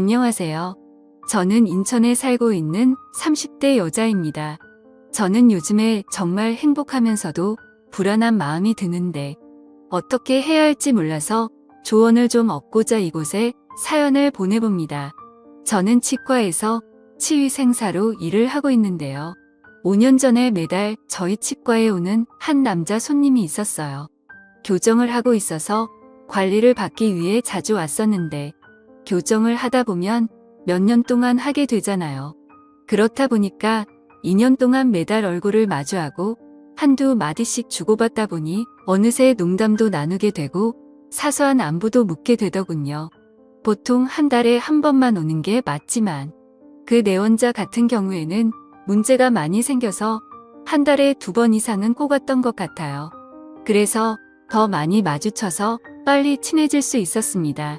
안녕하세요. 저는 인천에 살고 있는 30대 여자입니다. 저는 요즘에 정말 행복하면서도 불안한 마음이 드는데 어떻게 해야 할지 몰라서 조언을 좀 얻고자 이곳에 사연을 보내봅니다. 저는 치과에서 치위생사로 일을 하고 있는데요. 5년 전에 매달 저희 치과에 오는 한 남자 손님이 있었어요. 교정을 하고 있어서 관리를 받기 위해 자주 왔었는데 교정을 하다 보면 몇 년 동안 하게 되잖아요. 그렇다 보니까 2년 동안 매달 얼굴을 마주하고 한두 마디씩 주고받다 보니 어느새 농담도 나누게 되고 사소한 안부도 묻게 되더군요. 보통 한 달에 한 번만 오는 게 맞지만 그 내원자 같은 경우에는 문제가 많이 생겨서 한 달에 2번 이상은 꼭 왔던 것 같아요. 그래서 더 많이 마주쳐서 빨리 친해질 수 있었습니다.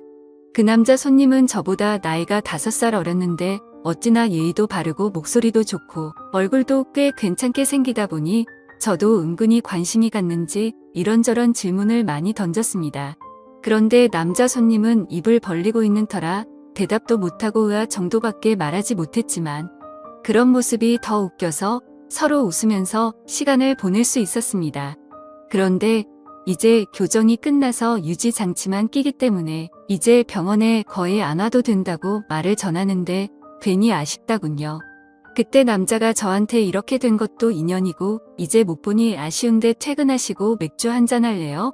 그 남자 손님은 저보다 나이가 5살 어렸는데 어찌나 예의도 바르고 목소리도 좋고 얼굴도 꽤 괜찮게 생기다 보니 저도 은근히 관심이 갔는지 이런저런 질문을 많이 던졌습니다. 그런데 남자 손님은 입을 벌리고 있는 터라 대답도 못하고 의아 정도밖에 말하지 못했지만 그런 모습이 더 웃겨서 서로 웃으면서 시간을 보낼 수 있었습니다. 그런데 이제 교정이 끝나서 유지 장치만 끼기 때문에 이제 병원에 거의 안 와도 된다고 말을 전하는데 괜히 아쉽다군요. 그때 남자가 저한테 이렇게 된 것도 인연이고 이제 못 보니 아쉬운데 퇴근하시고 맥주 한잔 할래요?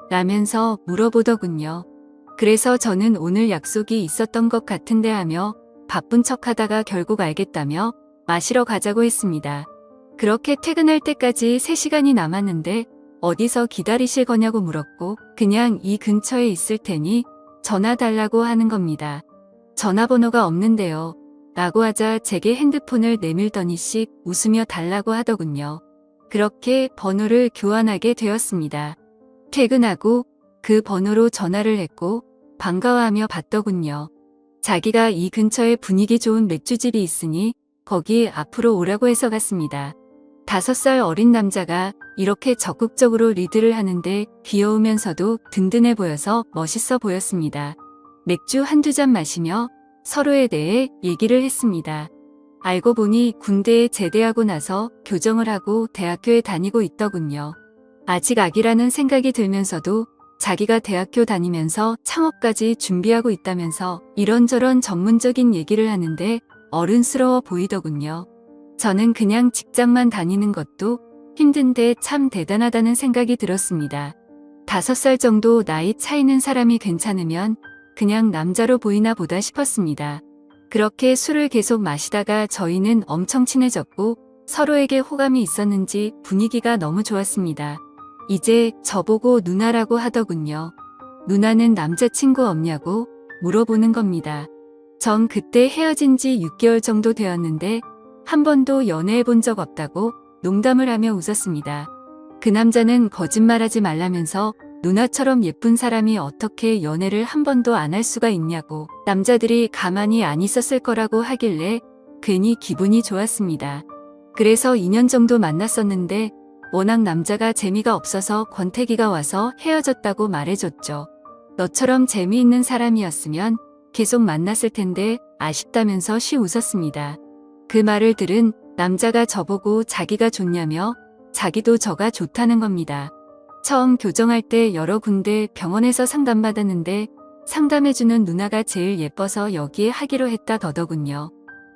라면서 물어보더군요. 그래서 저는 오늘 약속이 있었던 것 같은데 하며 바쁜 척 하다가 결국 알겠다며 마시러 가자고 했습니다. 그렇게 퇴근할 때까지 3시간이 남았는데 어디서 기다리실 거냐고 물었고 그냥 이 근처에 있을 테니 전화 달라고 하는 겁니다. 전화번호가 없는데요. 라고 하자 제게 핸드폰을 내밀더니씩 웃으며 달라고 하더군요. 그렇게 번호를 교환하게 되었습니다. 퇴근하고 그 번호로 전화를 했고 반가워하며 받더군요. 자기가 이 근처에 분위기 좋은 맥주집이 있으니 거기 앞으로 오라고 해서 갔습니다. 5살 어린 남자가 이렇게 적극적으로 리드를 하는데 귀여우면서도 든든해 보여서 멋있어 보였습니다. 맥주 한두 잔 마시며 서로에 대해 얘기를 했습니다. 알고 보니 군대에 제대하고 나서 교정을 하고 대학교에 다니고 있더군요. 아직 아기라는 생각이 들면서도 자기가 대학교 다니면서 창업까지 준비하고 있다면서 이런저런 전문적인 얘기를 하는데 어른스러워 보이더군요. 저는 그냥 직장만 다니는 것도 힘든데 참 대단하다는 생각이 들었습니다. 5살 정도 나이 차이는 사람이 괜찮으면 그냥 남자로 보이나 보다 싶었습니다. 그렇게 술을 계속 마시다가 저희는 엄청 친해졌고 서로에게 호감이 있었는지 분위기가 너무 좋았습니다. 이제 저보고 누나라고 하더군요. 누나는 남자친구 없냐고 물어보는 겁니다. 전 그때 헤어진 지 6개월 정도 되었는데 한 번도 연애해 본 적 없다고 농담을 하며 웃었습니다. 그 남자는 거짓말하지 말라면서 누나처럼 예쁜 사람이 어떻게 연애를 한 번도 안 할 수가 있냐고 남자들이 가만히 안 있었을 거라고 하길래 괜히 기분이 좋았습니다. 그래서 2년 정도 만났었는데 워낙 남자가 재미가 없어서 권태기가 와서 헤어졌다고 말해줬죠. 너처럼 재미있는 사람이었으면 계속 만났을 텐데 아쉽다면서 쉬 웃었습니다. 그 말을 들은 남자가 저보고 자기가 좋냐며 자기도 저가 좋다는 겁니다. 처음 교정할 때 여러 군데 병원에서 상담받았는데 상담해주는 누나가 제일 예뻐서 여기에 하기로 했다 더더군요.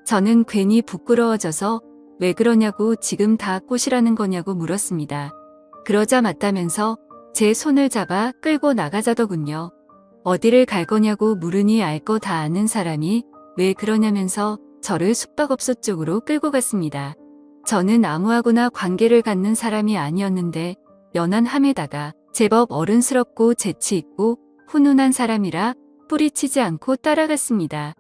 저는 괜히 부끄러워져서 왜 그러냐고 지금 다 꽃이라는 거냐고 물었습니다. 그러자 맞다면서 제 손을 잡아 끌고 나가자더군요. 어디를 갈 거냐고 물으니 알 거 다 아는 사람이 왜 그러냐면서 저를 숙박업소 쪽으로 끌고 갔습니다. 저는 아무하고나 관계를 갖는 사람이 아니었는데 연한함에다가 제법 어른스럽고 재치있고 훈훈한 사람이라 뿌리치지 않고 따라갔습니다.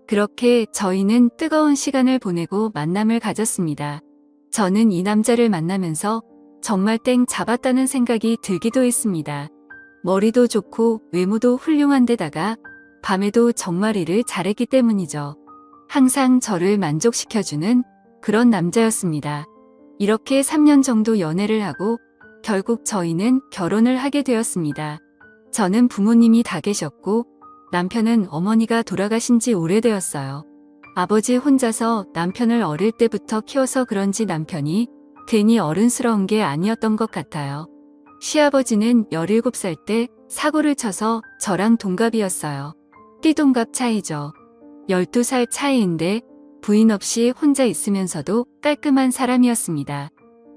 그렇게 저희는 뜨거운 시간을 보내고 만남을 가졌습니다. 저는 이 남자를 만나면서 정말 땡 잡았다는 생각이 들기도 했습니다. 머리도 좋고 외모도 훌륭한 데다가 밤에도 정말 일을 잘했기 때문이죠. 항상 저를 만족시켜주는 그런 남자였습니다. 이렇게 3년 정도 연애를 하고 결국 저희는 결혼을 하게 되었습니다. 저는 부모님이 다 계셨고 남편은 어머니가 돌아가신 지 오래되었어요. 아버지 혼자서 남편을 어릴 때부터 키워서 그런지 남편이 괜히 어른스러운 게 아니었던 것 같아요. 시아버지는 17살 때 사고를 쳐서 저랑 동갑이었어요. 띠동갑 차이죠. 12살 차이인데 부인 없이 혼자 있으면서도 깔끔한 사람이었습니다.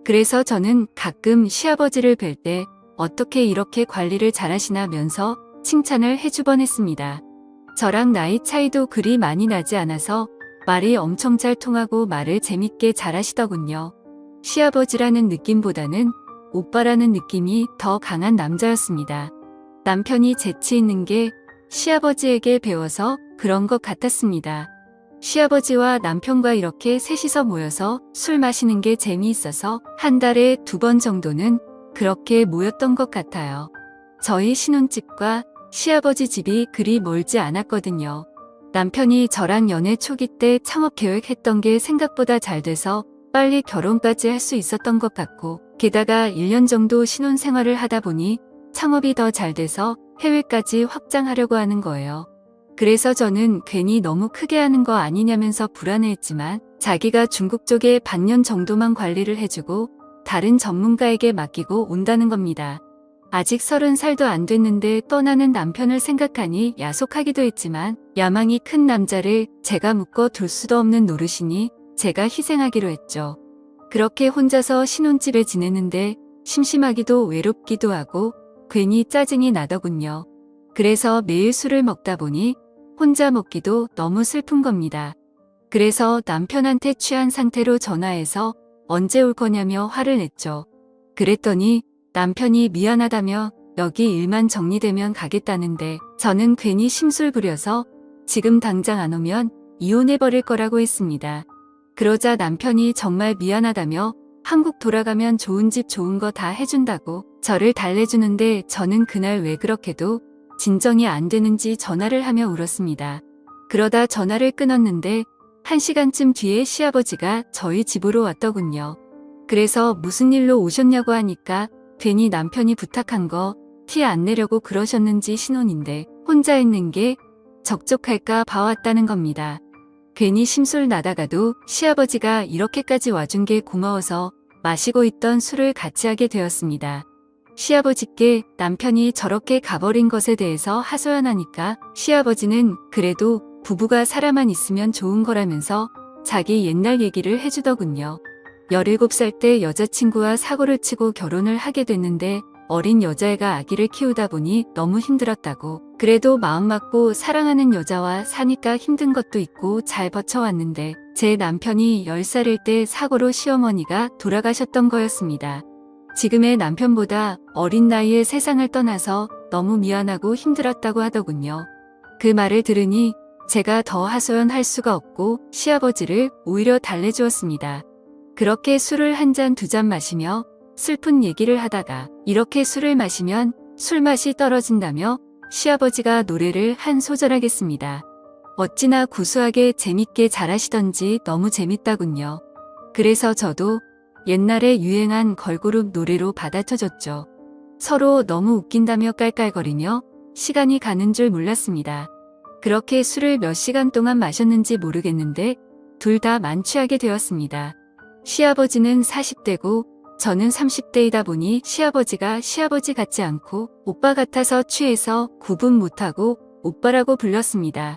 그래서 저는 가끔 시아버지를 뵐 때 어떻게 이렇게 관리를 잘하시나면서 칭찬을 해주곤 했습니다. 저랑 나이 차이도 그리 많이 나지 않아서 말이 엄청 잘 통하고 말을 재밌게 잘하시더군요. 시아버지라는 느낌보다는 오빠라는 느낌이 더 강한 남자였습니다. 남편이 재치 있는 게 시아버지에게 배워서 그런 것 같았습니다. 시아버지와 남편과 이렇게 셋이서 모여서 술 마시는 게 재미있어서 한 달에 2번 정도는 그렇게 모였던 것 같아요. 저희 신혼집과 시아버지 집이 그리 멀지 않았거든요. 남편이 저랑 연애 초기 때 창업 계획했던 게 생각보다 잘 돼서 빨리 결혼까지 할 수 있었던 것 같고, 게다가 1년 정도 신혼 생활을 하다 보니 창업이 더 잘 돼서 해외까지 확장하려고 하는 거예요. 그래서 저는 괜히 너무 크게 하는 거 아니냐면서 불안해했지만 자기가 중국 쪽에 반년 정도만 관리를 해주고 다른 전문가에게 맡기고 온다는 겁니다. 아직 30살도 안 됐는데 떠나는 남편을 생각하니 야속하기도 했지만 야망이 큰 남자를 제가 묶어둘 수도 없는 노릇이니 제가 희생하기로 했죠. 그렇게 혼자서 신혼집에 지내는데 심심하기도 외롭기도 하고 괜히 짜증이 나더군요. 그래서 매일 술을 먹다 보니 혼자 먹기도 너무 슬픈 겁니다. 그래서 남편한테 취한 상태로 전화해서 언제 올 거냐며 화를 냈죠. 그랬더니 남편이 미안하다며 여기 일만 정리되면 가겠다는데 저는 괜히 심술 부려서 지금 당장 안 오면 이혼해버릴 거라고 했습니다. 그러자 남편이 정말 미안하다며 한국 돌아가면 좋은 집 좋은 거 다 해준다고 저를 달래주는데 저는 그날 왜 그렇게도 진정이 안 되는지 전화를 하며 울었습니다. 그러다 전화를 끊었는데 1시간쯤 뒤에 시아버지가 저희 집으로 왔더군요. 그래서 무슨 일로 오셨냐고 하니까 괜히 남편이 부탁한 거 티 안 내려고 그러셨는지 신혼인데 혼자 있는 게 적적할까 봐왔다는 겁니다. 괜히 심술 나다가도 시아버지가 이렇게까지 와준 게 고마워서 마시고 있던 술을 같이 하게 되었습니다. 시아버지께 남편이 저렇게 가버린 것에 대해서 하소연하니까 시아버지는 그래도 부부가 살아만 있으면 좋은 거라면서 자기 옛날 얘기를 해주더군요. 17살 때 여자친구와 사고를 치고 결혼을 하게 됐는데 어린 여자애가 아기를 키우다 보니 너무 힘들었다고. 그래도 마음 맞고 사랑하는 여자와 사니까 힘든 것도 있고 잘 버텨왔는데 제 남편이 10살일 때 사고로 시어머니가 돌아가셨던 거였습니다. 지금의 남편보다 어린 나이에 세상을 떠나서 너무 미안하고 힘들었다고 하더군요. 그 말을 들으니 제가 더 하소연할 수가 없고 시아버지를 오히려 달래주었습니다. 그렇게 술을 한 잔 두 잔 마시며 슬픈 얘기를 하다가 이렇게 술을 마시면 술맛이 떨어진다며 시아버지가 노래를 한 소절 하겠습니다. 어찌나 구수하게 재밌게 잘하시던지 너무 재밌다군요. 그래서 저도 옛날에 유행한 걸그룹 노래로 받아쳐줬죠. 서로 너무 웃긴다며 깔깔거리며 시간이 가는 줄 몰랐습니다. 그렇게 술을 몇 시간 동안 마셨는지 모르겠는데 둘 다 만취하게 되었습니다. 시아버지는 40대고 저는 30대이다 보니 시아버지가 시아버지 같지 않고 오빠 같아서 취해서 구분 못하고 오빠라고 불렀습니다.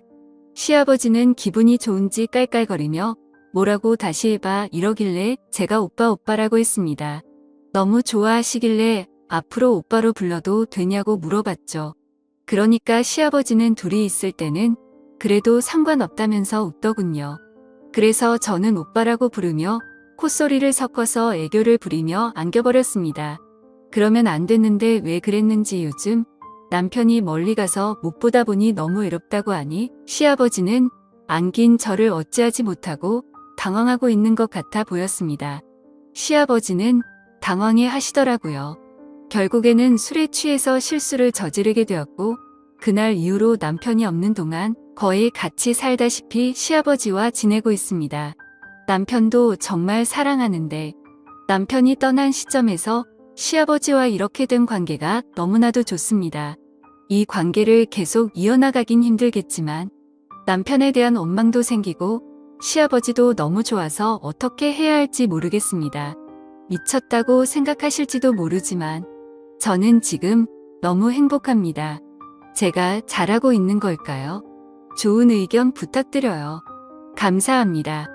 시아버지는 기분이 좋은지 깔깔거리며 뭐라고 다시 해봐 이러길래 제가 오빠라고 했습니다. 너무 좋아하시길래 앞으로 오빠로 불러도 되냐고 물어봤죠. 그러니까 시아버지는 둘이 있을 때는 그래도 상관없다면서 웃더군요. 그래서 저는 오빠라고 부르며 콧소리를 섞어서 애교를 부리며 안겨버렸습니다. 그러면 안 됐는데 왜 그랬는지 요즘 남편이 멀리 가서 못 보다 보니 너무 외롭다고 하니 시아버지는 안긴 저를 어찌하지 못하고 당황하고 있는 것 같아 보였습니다. 시아버지는 당황해 하시더라고요. 결국에는 술에 취해서 실수를 저지르게 되었고 그날 이후로 남편이 없는 동안 거의 같이 살다시피 시아버지와 지내고 있습니다. 남편도 정말 사랑하는데 남편이 떠난 시점에서 시아버지와 이렇게 된 관계가 너무나도 좋습니다. 이 관계를 계속 이어나가긴 힘들겠지만 남편에 대한 원망도 생기고 시아버지도 너무 좋아서 어떻게 해야 할지 모르겠습니다. 미쳤다고 생각하실지도 모르지만 저는 지금 너무 행복합니다. 제가 잘하고 있는 걸까요? 좋은 의견 부탁드려요. 감사합니다.